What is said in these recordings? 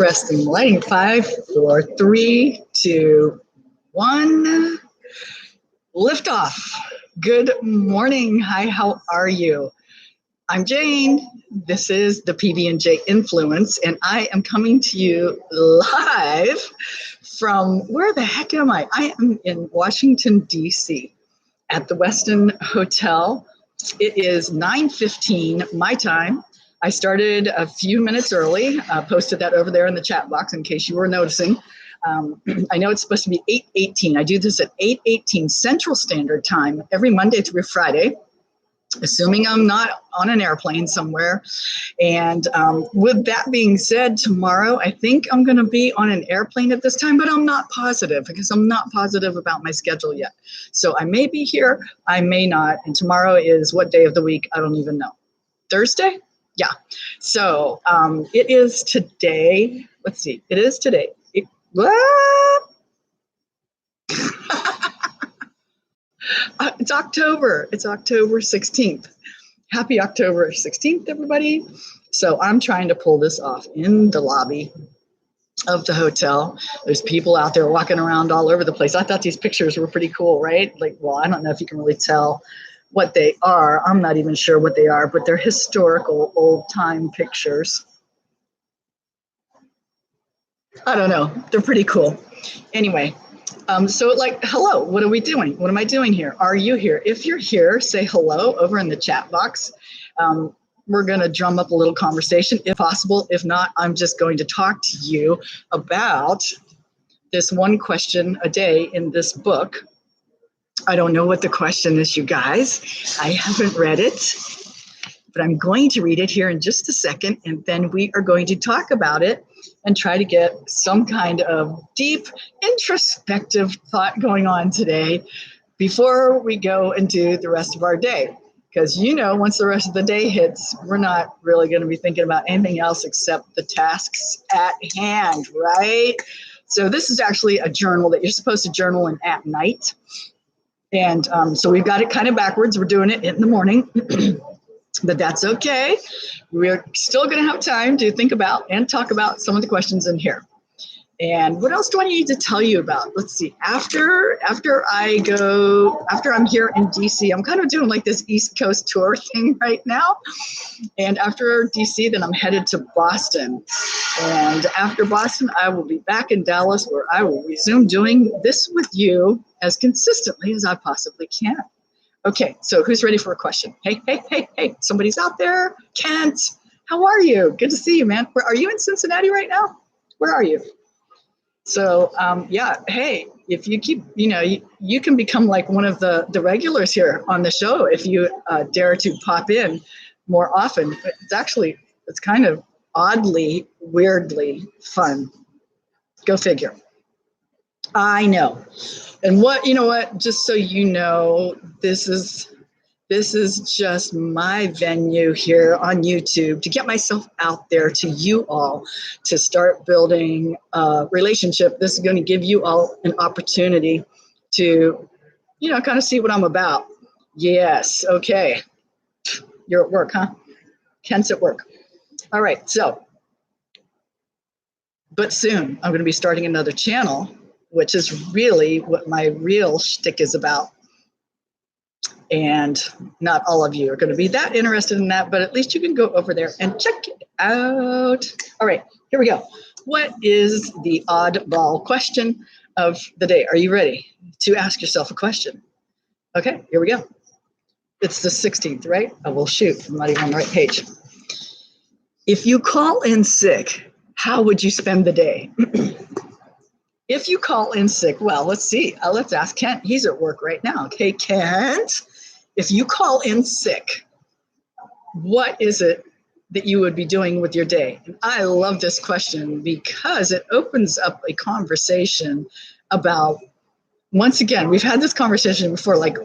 Resting lighting. 5, 4, 3, 2, 1. Lift off. Good morning. Hi, how are you? I'm Jane. This is the PB&J Influence, and I am coming to you live from, where the heck am I? I am in Washington, D.C. at the Westin Hotel. It is 9:15 my time. I started a few minutes early, posted that over there in the chat box in case you were noticing. I know it's supposed to be 8:18. I do this at 8:18 Central Standard Time every Monday through Friday, assuming I'm not on an airplane somewhere. And with that being said, tomorrow I think I'm going to be on an airplane at this time, but I'm not positive because I'm not positive about my schedule yet. So I may be here, I may not. And tomorrow is what day of the week? I don't even know. Thursday? Yeah. So it is today. Let's see. It is today. It's October. It's October 16th. Happy October 16th, everybody. So I'm trying to pull this off in the lobby of the hotel. There's people out there walking around all over the place. I thought these pictures were pretty cool, right? Like, well, I don't know if you can really tell what they are. I'm not even sure what they are, but they're historical old-time pictures. I don't know. They're pretty cool. Anyway, so like, hello, what are we doing? What am I doing here? Are you here? If you're here, say hello over in the chat box. We're going to drum up a little conversation if possible. If not, I'm just going to talk to you about this one question a day in this book. I don't know what the question is, you guys. I haven't read it, but I'm going to read it here in just a second, and then we are going to talk about it and try to get some kind of deep, introspective thought going on today before we go and do the rest of our day. Because, you know, once the rest of the day hits, we're not really going to be thinking about anything else except the tasks at hand, right? So this is actually a journal that you're supposed to journal in at night. And so we've got it kind of backwards. We're doing it in the morning, but that's okay. We're still going to have time to think about and talk about some of the questions in here. And what else do I need to tell you about? Let's see. After I'm here in DC, I'm kind of doing like this East Coast tour thing right now. And after DC, then I'm headed to Boston. And after Boston, I will be back in Dallas, where I will resume doing this with you as consistently as I possibly can. Okay, so who's ready for a question? Hey, somebody's out there. Kent, how are you? Good to see you, man. Are you in Cincinnati right now? Where are you? So, yeah, hey, if you keep, you can become like one of the regulars here on the show if you dare to pop in more often. It's kind of oddly, weirdly fun. Go figure. I know. And you know what, just so you know, this is just my venue here on YouTube to get myself out there to you all to start building a relationship. This is going to give you all an opportunity to, kind of see what I'm about. Yes. Okay. You're at work, huh? Kent's at work. All right. So, but soon I'm going to be starting another channel, which is really what my real shtick is about. And not all of you are going to be that interested in that, but at least you can go over there and check it out. All right, here we go. What is the oddball question of the day? Are you ready to ask yourself a question? Okay, here we go. It's the 16th, right? Oh, well, shoot, I'm not even on the right page. If you call in sick, how would you spend the day? If you call in sick, well, let's see. Let's ask Kent. He's at work right now. Okay, Kent, if you call in sick, what is it that you would be doing with your day? And I love this question because it opens up a conversation about, once again, we've had this conversation before, like,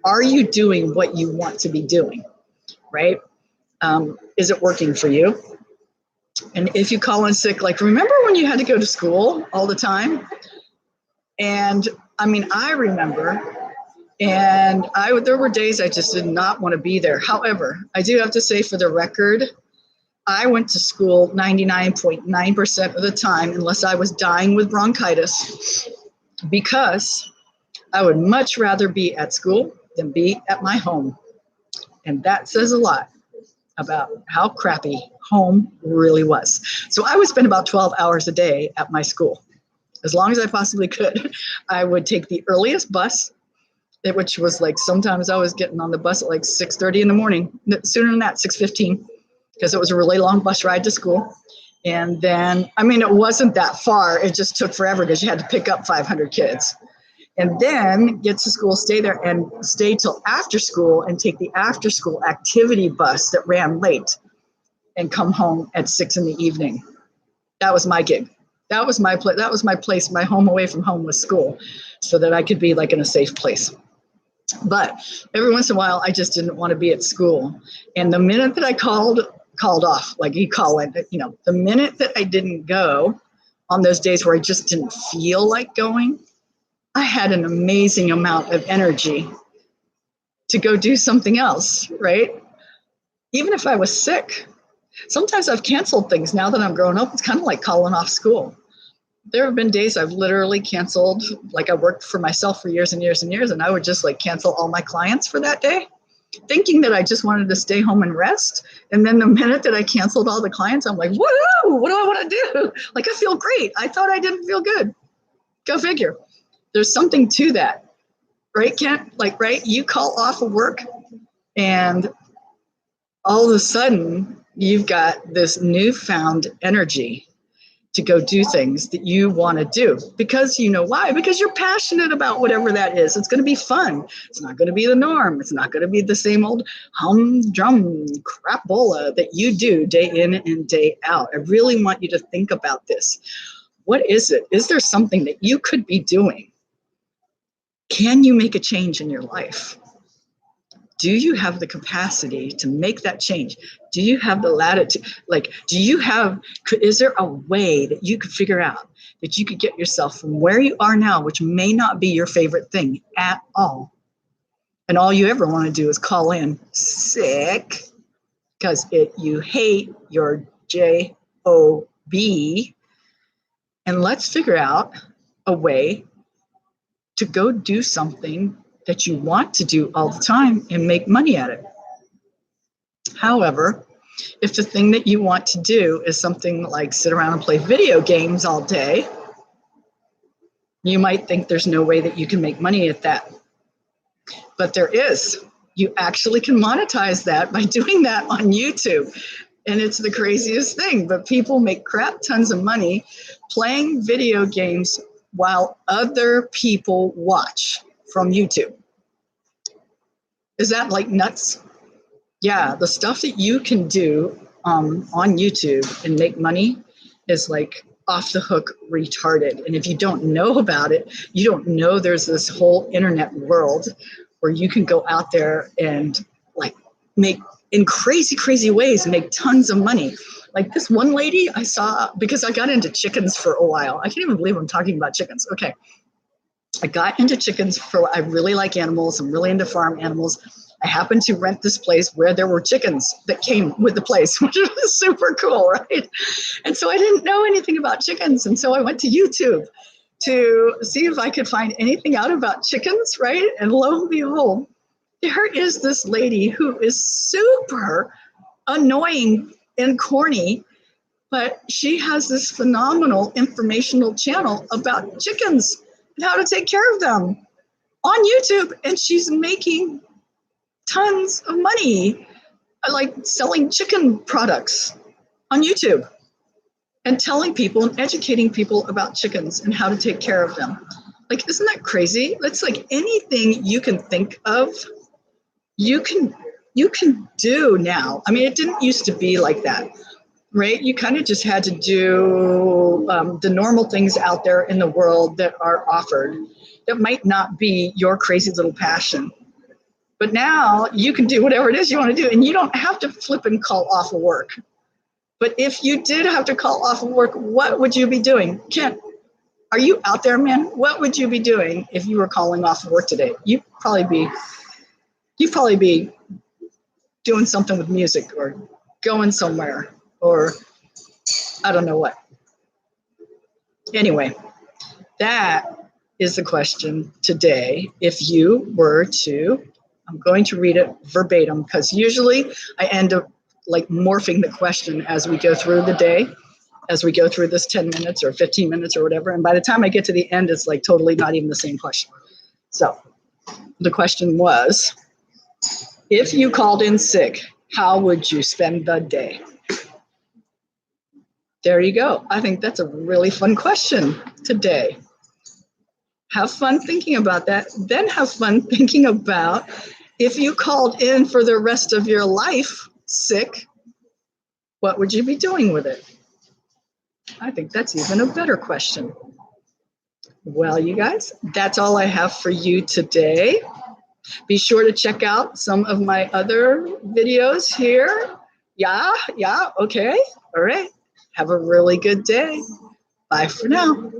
are you doing what you want to be doing, right? Is it working for you? And if you call in sick, like, remember when you had to go to school all the time? And I mean, I remember, and there were days I just did not want to be there. However, I do have to say, for the record, I went to school 99.9% of the time, unless I was dying with bronchitis, because I would much rather be at school than be at my home. And that says a lot about how crappy home really was. So I would spend about 12 hours a day at my school, as long as I possibly could. I would take the earliest bus, which was like, sometimes I was getting on the bus at like 6:30 in the morning, sooner than that, 6:15, because it was a really long bus ride to school. And then, I mean, it wasn't that far. It just took forever because you had to pick up 500 kids. And then get to school, stay there, and stay till after school and take the after school activity bus that ran late and come home at 6 in the evening. That was my gig. That was my place. That was my place. My home away from home was school, so that I could be like in a safe place. But every once in a while, I just didn't want to be at school. And the minute that I called off, like you call it, the minute that I didn't go on those days where I just didn't feel like going, I had an amazing amount of energy to go do something else, right? Even if I was sick. Sometimes I've canceled things now that I'm grown up. It's kind of like calling off school. There have been days I've literally canceled, like I worked for myself for years and years and years, and I would just like cancel all my clients for that day, thinking that I just wanted to stay home and rest. And then the minute that I canceled all the clients, I'm like, whoa, what do I want to do? Like, I feel great. I thought I didn't feel good. Go figure. There's something to that, right, Kent? Like, right, you call off of work and all of a sudden you've got this newfound energy to go do things that you want to do. Because you know why? Because you're passionate about whatever that is. It's going to be fun. It's not going to be the norm. It's not going to be the same old humdrum crapola that you do day in and day out. I really want you to think about this. What is it? Is there something that you could be doing? Can you make a change in your life? Do you have the capacity to make that change? Do you have the latitude? Like, is there a way that you could figure out that you could get yourself from where you are now, which may not be your favorite thing at all, and all you ever want to do is call in sick because you hate your job, and let's figure out a way to go do something that you want to do all the time and make money at it. However, if the thing that you want to do is something like sit around and play video games all day, you might think there's no way that you can make money at that. But there is. You actually can monetize that by doing that on YouTube. And it's the craziest thing, but people make crap tons of money playing video games while other people watch from YouTube. Is that like nuts? Yeah, the stuff that you can do on YouTube and make money is like off the hook retarded. And if you don't know about it, you don't know there's this whole internet world where you can go out there and like make in crazy, crazy ways, make tons of money. Like this one lady I saw, because I got into chickens for a while. I can't even believe I'm talking about chickens. Okay. I got into chickens I really like animals. I'm really into farm animals. I happened to rent this place where there were chickens that came with the place, which was super cool, right? And so I didn't know anything about chickens. And so I went to YouTube to see if I could find anything out about chickens, right? And lo and behold, there is this lady who is super annoying and corny, but she has this phenomenal informational channel about chickens and how to take care of them on YouTube. And she's making tons of money, like selling chicken products on YouTube and telling people and educating people about chickens and how to take care of them. Like, isn't that crazy? That's like anything you can think of, you can do now. I mean, it didn't used to be like that, right? You kind of just had to do the normal things out there in the world that are offered that might not be your crazy little passion. But now you can do whatever it is you want to do, and you don't have to flip and call off of work. But if you did have to call off of work, what would you be doing? Kent, are you out there, man? What would you be doing if you were calling off of work today? You'd probably be doing something with music or going somewhere. or I don't know what. Anyway, that is the question today. If you were to, I'm going to read it verbatim because usually I end up like morphing the question as we go through the day, as we go through this 10 minutes or 15 minutes or whatever. And by the time I get to the end, it's like totally not even the same question. So the question was, if you called in sick, how would you spend the day? There you go. I think that's a really fun question today. Have fun thinking about that. Then have fun thinking about if you called in for the rest of your life sick, what would you be doing with it? I think that's even a better question. Well, you guys, that's all I have for you today. Be sure to check out some of my other videos here. Yeah, okay. All right. Have a really good day. Bye for now.